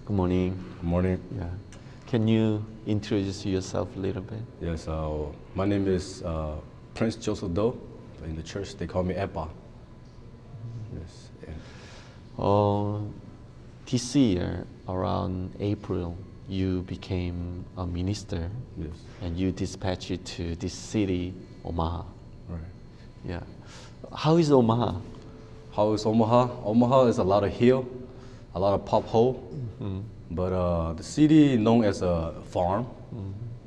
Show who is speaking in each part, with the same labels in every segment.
Speaker 1: Good morning.
Speaker 2: Good morning.
Speaker 1: Yeah. Can you introduce yourself a little bit?
Speaker 2: Yes, my name is Prince Joseph Doe. In the church, they call me Eppa. Yes.
Speaker 1: This year, around April, you became a minister
Speaker 2: Yes.
Speaker 1: and you dispatched to this city, Omaha.
Speaker 2: Right.
Speaker 1: Yeah. How is Omaha?
Speaker 2: How is Omaha? Omaha is a lot of hill, a lot of pop hole, but the city known as a farm.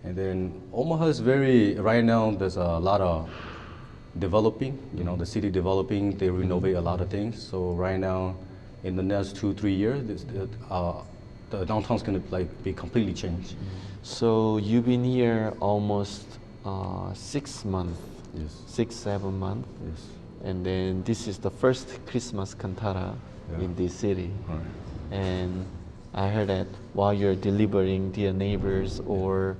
Speaker 2: And then Omaha is right now there's a lot of developing, the city developing, they renovate a lot of things. So right now, in the next 2-3 years, the downtown's gonna be completely changed.
Speaker 1: So you've been here almost 6 months,
Speaker 2: Yes.
Speaker 1: 6-7 months,
Speaker 2: Yes.
Speaker 1: and then this is the first Christmas cantata in this city.
Speaker 2: Right.
Speaker 1: And I heard that while you're delivering to your neighbors or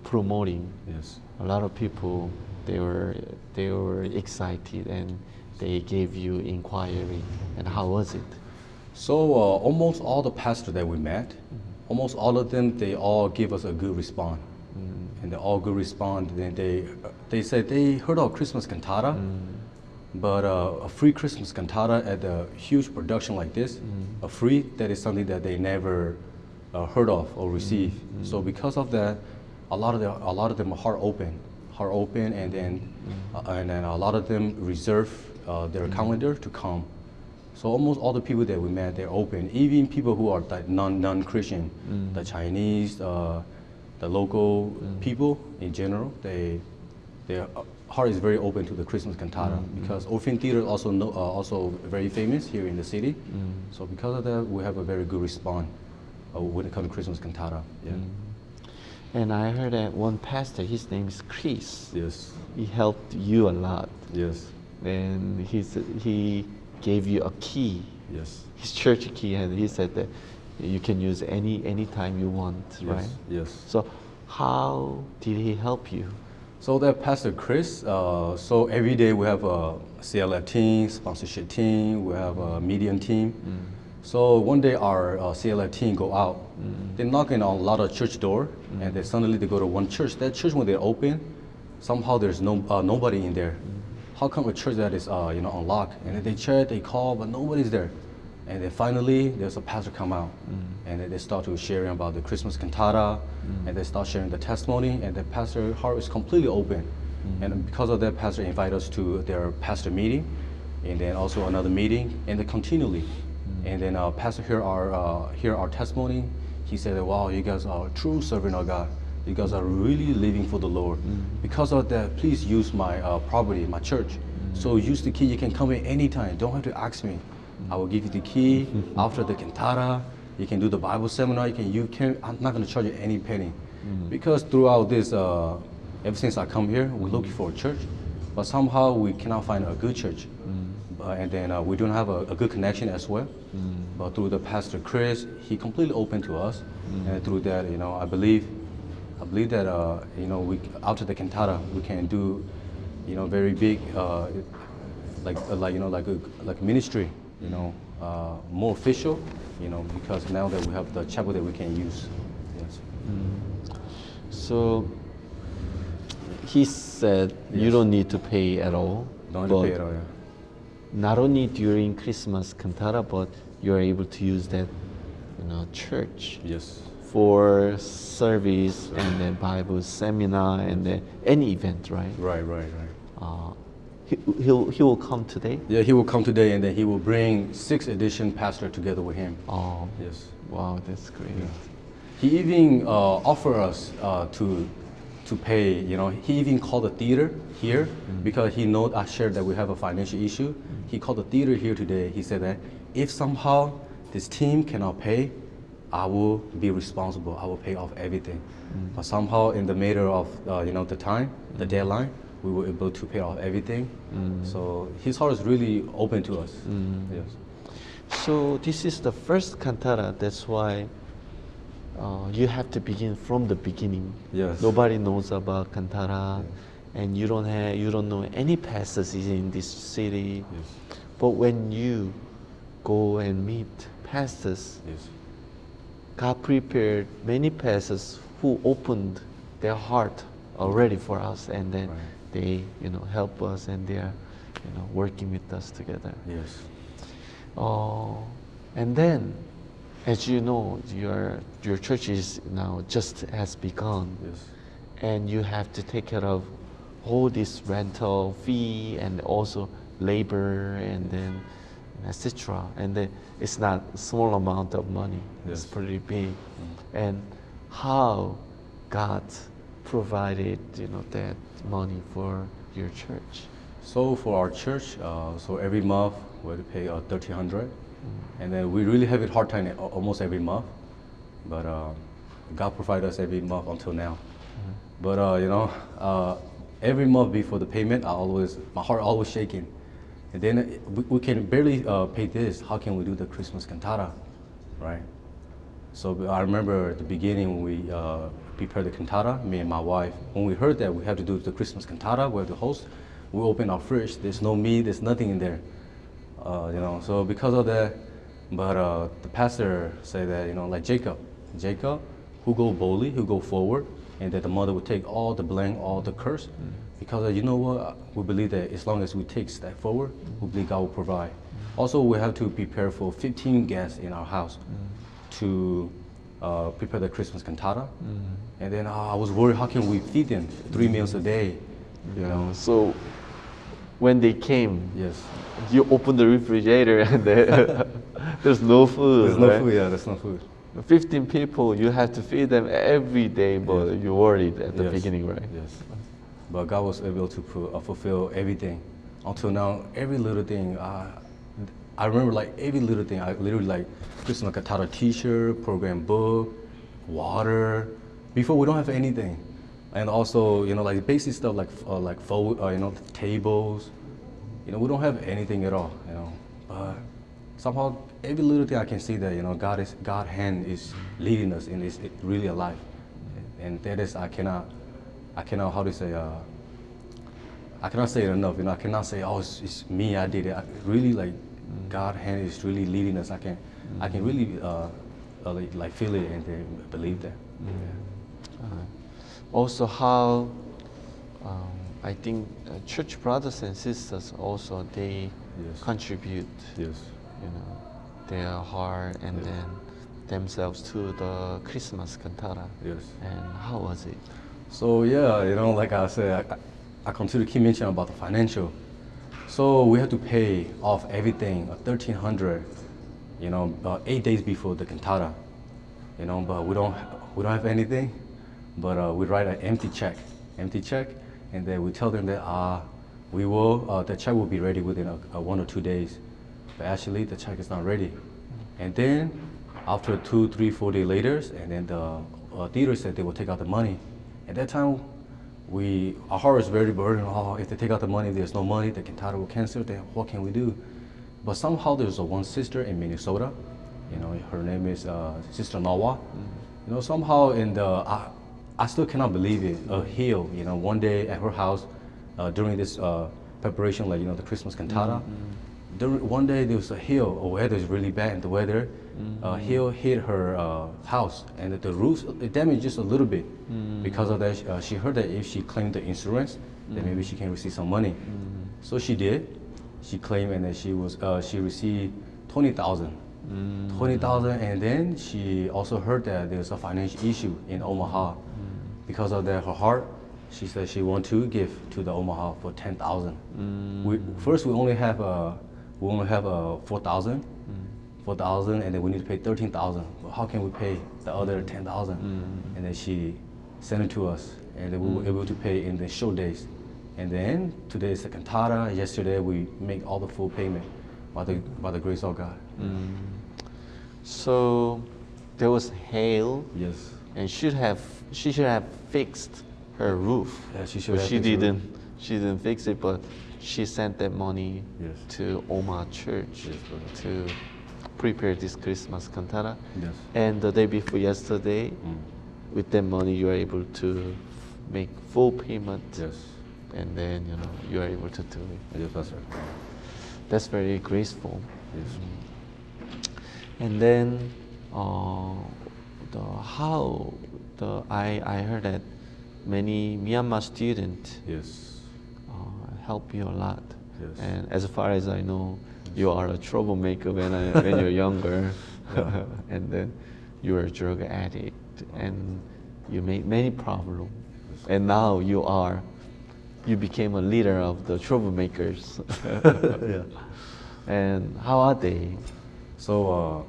Speaker 1: promoting,
Speaker 2: Yes.
Speaker 1: a lot of people they were excited and they gave you inquiry. And how was it?
Speaker 2: So almost all the pastors that we met, almost all of them, they all give us a good response. And they all good response. Then they said they heard of Christmas cantata, but a free Christmas cantata at a huge production like this, a free, that is something that they never heard of or received. So because of that, a lot of them are heart open, and then a lot of them reserve their calendar to come. So almost all the people that we met, they're open. Even people who are like non-Christian, the Chinese, the local people in general, their heart is very open to the Christmas cantata because Orphan Theater is also very famous here in the city. So because of that, we have a very good response when it comes to Christmas cantata. Yeah.
Speaker 1: And I heard that one pastor, his name is Chris.
Speaker 2: Yes.
Speaker 1: He helped you a lot.
Speaker 2: Yes.
Speaker 1: And he gave you a key,
Speaker 2: Yes.
Speaker 1: his church key, and he said that you can use any time you want,
Speaker 2: Yes.
Speaker 1: right?
Speaker 2: Yes.
Speaker 1: So how did he help you?
Speaker 2: So that Pastor Chris, so every day we have a CLF team, sponsorship team, we have a medium team. So one day our CLF team go out, they're knocking on a lot of church door, and then suddenly they go to one church. That church, when they open, somehow there's nobody in there. How come a church that is unlocked? And then they check, they call, but nobody's there. And then finally, there's a pastor come out, and then they start to sharing about the Christmas cantata, and they start sharing the testimony, and the pastor heart is completely open. And because of that, pastor invite us to their pastor meeting, and then also another meeting, and then continually. And then pastor hear our testimony. He said, "Wow, you guys are true servant of God. You guys are really living for the Lord. Because of that, please use my property, my church. So use the key. You can come in anytime. Don't have to ask me. I will give you the key after the cantata. You can do the Bible seminar. I'm not going to charge you any penny, because throughout this, ever since I come here, we're looking for a church, but somehow we cannot find a good church, and then we don't have a good connection as well. But through the Pastor Chris, he completely opened to us, and through that, I believe that we after the cantata we can do, very big, like ministry. More official, because now that we have the chapel that we can use. Yes.
Speaker 1: So he said you
Speaker 2: Yes.
Speaker 1: don't need to pay at all.
Speaker 2: Don't have to
Speaker 1: but
Speaker 2: pay at all, yeah.
Speaker 1: Not only during Christmas cantata, but you're able to use that, church
Speaker 2: Yes.
Speaker 1: for service and then Bible seminar and then any event, right?
Speaker 2: Right.
Speaker 1: He will come today.
Speaker 2: Yeah, he will come today, and then he will bring 6th edition pastor together with him.
Speaker 1: Oh,
Speaker 2: Yes.
Speaker 1: wow, that's great.
Speaker 2: He even offered us to pay. He even called the theater here because he knows I shared that we have a financial issue. He called the theater here today. He said that if somehow this team cannot pay, I will be responsible. I will pay off everything. But somehow in the matter of the time, the deadline, we were able to pay off everything. So his heart is really open to us. Yes.
Speaker 1: So this is the first cantata. That's why you have to begin from the beginning.
Speaker 2: Yes.
Speaker 1: Nobody knows about cantata, and you don't know any pastors in this city.
Speaker 2: Yes.
Speaker 1: But when you go and meet pastors,
Speaker 2: Yes.
Speaker 1: God prepared many pastors who opened their heart already for us, and then they, help us, and they are, working with us together.
Speaker 2: Yes.
Speaker 1: And then, as you know, your church is now just has begun,
Speaker 2: Yes.
Speaker 1: and you have to take care of all this rental fee and also labor and then etc. And then it's not a small amount of money. It's
Speaker 2: Yes.
Speaker 1: pretty big. And how God provided, that money for your church.
Speaker 2: So for our church, so every month we have to pay 1,300, and then we really have it hard time almost every month, but God provided us every month until now. But every month before the payment, my heart always shaking, and then we can barely pay this. How can we do the Christmas cantata, right? So I remember at the beginning when we prepared the cantata, me and my wife, when we heard that we have to do the Christmas cantata, we have to host, we opened our fridge, there's no meat, there's nothing in there. So because of that, but the pastor said that, like Jacob, who go boldly, who go forward, and that the mother would take all the blame, all the curse, because you know what, we believe that as long as we take step forward, we believe God will provide. Also, we have to prepare for 15 guests in our house to prepare the Christmas cantata. And then I was worried, how can we feed them 3 meals a day?
Speaker 1: So when they came,
Speaker 2: Yes.
Speaker 1: you open the refrigerator and there's no food.
Speaker 2: There's no
Speaker 1: right?
Speaker 2: food, there's no food.
Speaker 1: 15 people, you have to feed them every day, but you worried at the beginning, right?
Speaker 2: Yes. But God was able to fulfill everything. Until now, every little thing, I remember like every little thing, I literally like Christmas cantata t-shirt, program book, water. Before we don't have anything. And also, like basic stuff like tables. We don't have anything at all, But somehow every little thing I can see that, God's hand is leading us and it's really alive. And that is, I cannot, how to say, I cannot say it enough, I cannot say, oh, it's me, I did it. Really like, God's hand is really leading us. I can really like feel it and believe that.
Speaker 1: Also, how I think church brothers and sisters also they contribute, their heart and then themselves to the Christmas cantata.
Speaker 2: Yes.
Speaker 1: And how was it?
Speaker 2: So like I said, I continue to keep mentioning about the financial. So we have to pay off everything, 1,300, 8 days before the cantata, but we don't have anything, but we write an empty check, and then we tell them that the check will be ready within 1 or 2 days, but actually the check is not ready. And then after 2, 3, 4 days later, and then the theater said they will take out the money. At that time, our heart is very burdened. Oh, if they take out the money, there's no money, the cantata will cancel, then what can we do? But somehow there's one sister in Minnesota, her name is Sister Nawa. Somehow I still cannot believe it, a hill, one day at her house, during this preparation, like, the Christmas cantata, one day there was a hill, the weather is really bad, and the weather, hill hit her house, and the roof damaged just a little bit. Because of that, she heard that if she claimed the insurance, then maybe she can receive some money. So she did. She claimed, and then she received 20,000. 20,000, and then she also heard that there's a financial issue in Omaha. Because of that, her heart, she said she want to give to the Omaha for 10,000. First we only have 4,000. 4,000, and then we need to pay 13,000. Well, how can we pay the other 10,000? And then she sent it to us, and then we were able to pay in the short days. And then today is the cantata. Yesterday we make all the full payment by the grace of God.
Speaker 1: So there was hail.
Speaker 2: Yes.
Speaker 1: And she should have fixed her roof.
Speaker 2: Yeah, she should
Speaker 1: But
Speaker 2: have.
Speaker 1: she didn't. She didn't fix it, but she sent that money
Speaker 2: Yes.
Speaker 1: to Omaha Church to prepare this Christmas cantata.
Speaker 2: Yes.
Speaker 1: And the day before yesterday, with that money, you are able to make full payment.
Speaker 2: Yes.
Speaker 1: And then you are able to do it.
Speaker 2: Yes, that's right.
Speaker 1: That's very graceful.
Speaker 2: Yes.
Speaker 1: And then I heard that many Myanmar students
Speaker 2: Yes.
Speaker 1: help you a lot.
Speaker 2: Yes.
Speaker 1: And as far as I know, you are a troublemaker when you're younger,
Speaker 2: Yeah.
Speaker 1: and then you were a drug addict, and you made many problems, and now you became a leader of the troublemakers.
Speaker 2: Yeah.
Speaker 1: And how are they?
Speaker 2: So,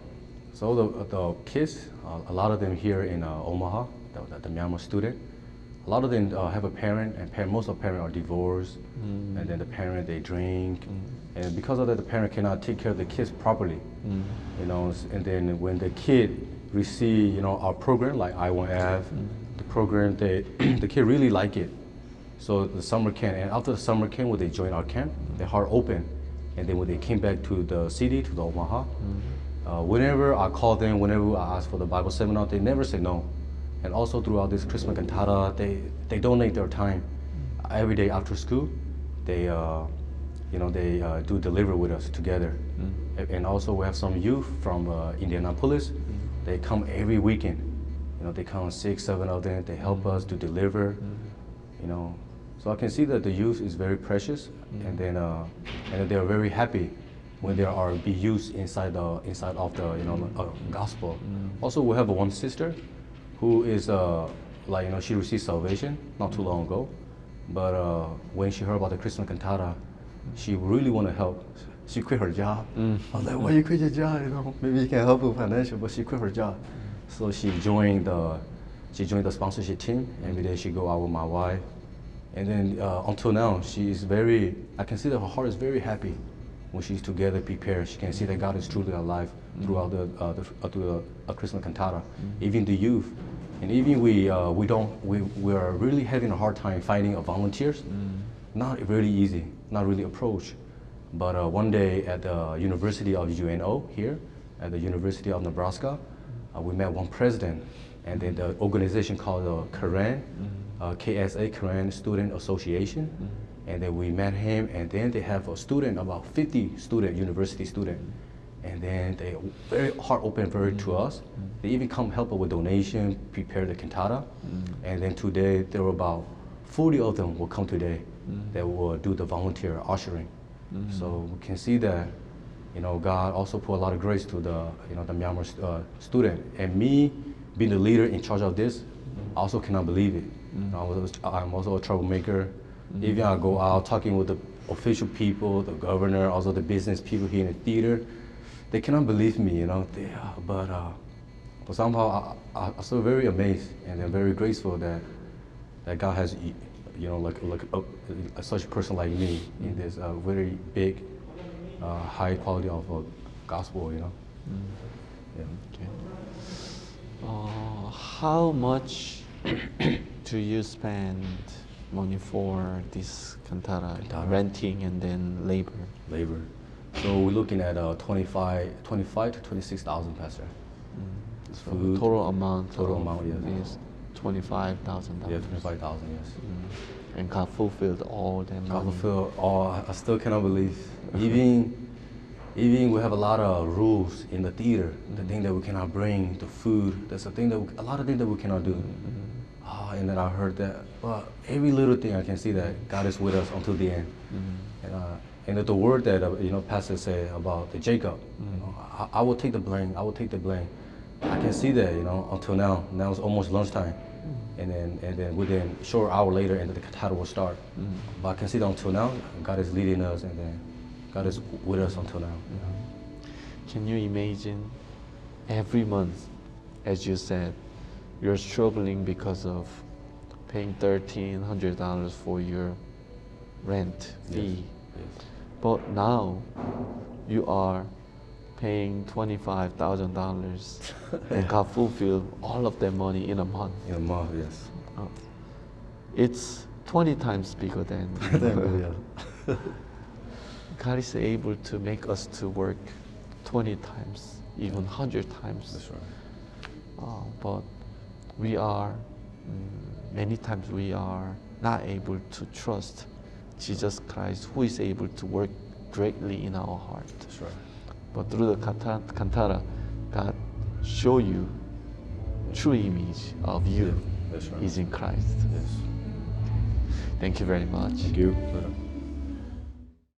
Speaker 2: the kids, a lot of them here in Omaha, the Myanmar student, a lot of them have a parent, and most of the parents are divorced, and then the parent, they drink, and because of that, the parent cannot take care of the kids properly, you know. And then when the kid receive, you know, our program like I1F, the program, the kid really like it. So the summer camp, and after the summer camp, when they join our camp, their heart open, and then when they came back to the city, to the Omaha, whenever I call them, whenever I ask for the Bible seminar, they never say no. And also throughout this Christmas cantata, they donate their time. Every day after school, they do deliver with us together. And also we have some youth from Indianapolis. They come every weekend. You know, they come 6, 7 of them. They help us to deliver. You know, so I can see that the youth is very precious, and then they are very happy when they are be used inside of the gospel. Also, we have one sister who is she received salvation not too long ago, but when she heard about the Christmas cantata, she really want to help. She quit her job. I was like, why you quit your job? You know, maybe you can help with financial, but she quit her job. So she joined the sponsorship team. Every day she go out with my wife, and then until now I can see that her heart is very happy when she's together prepared. She can see that God is truly alive throughout the Christmas cantata. Even the youth, and even we are really having a hard time finding volunteers. Not really easy, not really approach. But one day at the University of UNO here, at the University of Nebraska, we met one president, and then the organization called the Korean, KSA, Korean Student Association. And then we met him, and then they have a student, about 50 university student. And then they very heart open to us. They even come help us with donation, prepare the cantata. And then today, there were about 40 of them will come today that will do the volunteer ushering. So we can see that, you know, God also put a lot of grace to the Myanmar student. And me being the leader in charge of this, I also cannot believe it. I'm also a troublemaker. Even I go out talking with the official people, the governor, also the business people here in the theater, they cannot believe me, you know. But somehow I'm still very amazed, and I'm very grateful that God has, you know, such a person like me in this very big, high quality of gospel, you know. Yeah.
Speaker 1: Okay. How much do you spend money for this cantata, renting and then labor?
Speaker 2: So we're looking at 25 to 26,000, Pastor.
Speaker 1: So the total amount
Speaker 2: yes.
Speaker 1: is $25,000.
Speaker 2: Yeah, 25,000, yes.
Speaker 1: And God fulfilled all that money.
Speaker 2: God fulfilled all. I still cannot believe. Even we have a lot of rules in the theater. The thing that we cannot bring, the food. That's a lot of things that we cannot do. And then I heard that, well, every little thing I can see that God is with us until the end. And the word that Pastor said about the Jacob, you know, I will take the blame. I I can see that, you know, until now. Now it's almost lunchtime, and then within a short hour later, and the cantata will start. But I can see that until now, God is leading us, and then God is with us until now.
Speaker 1: Can you imagine every month, as you said, you're struggling because of paying $1,300 for your rent fee.
Speaker 2: Yes.
Speaker 1: But now you are paying $25,000 and God fulfilled all of that money in a month.
Speaker 2: In a month, yes.
Speaker 1: It's 20 times bigger than God is able to make us to work 20 times, even 100 times.
Speaker 2: That's right.
Speaker 1: But we are, many times we are not able to trust Jesus Christ, who is able to work greatly in our heart.
Speaker 2: That's right.
Speaker 1: But through the cantata, God show you true image of you
Speaker 2: That's right.
Speaker 1: is in Christ.
Speaker 2: Yes.
Speaker 1: Thank you very much.
Speaker 2: Thank you.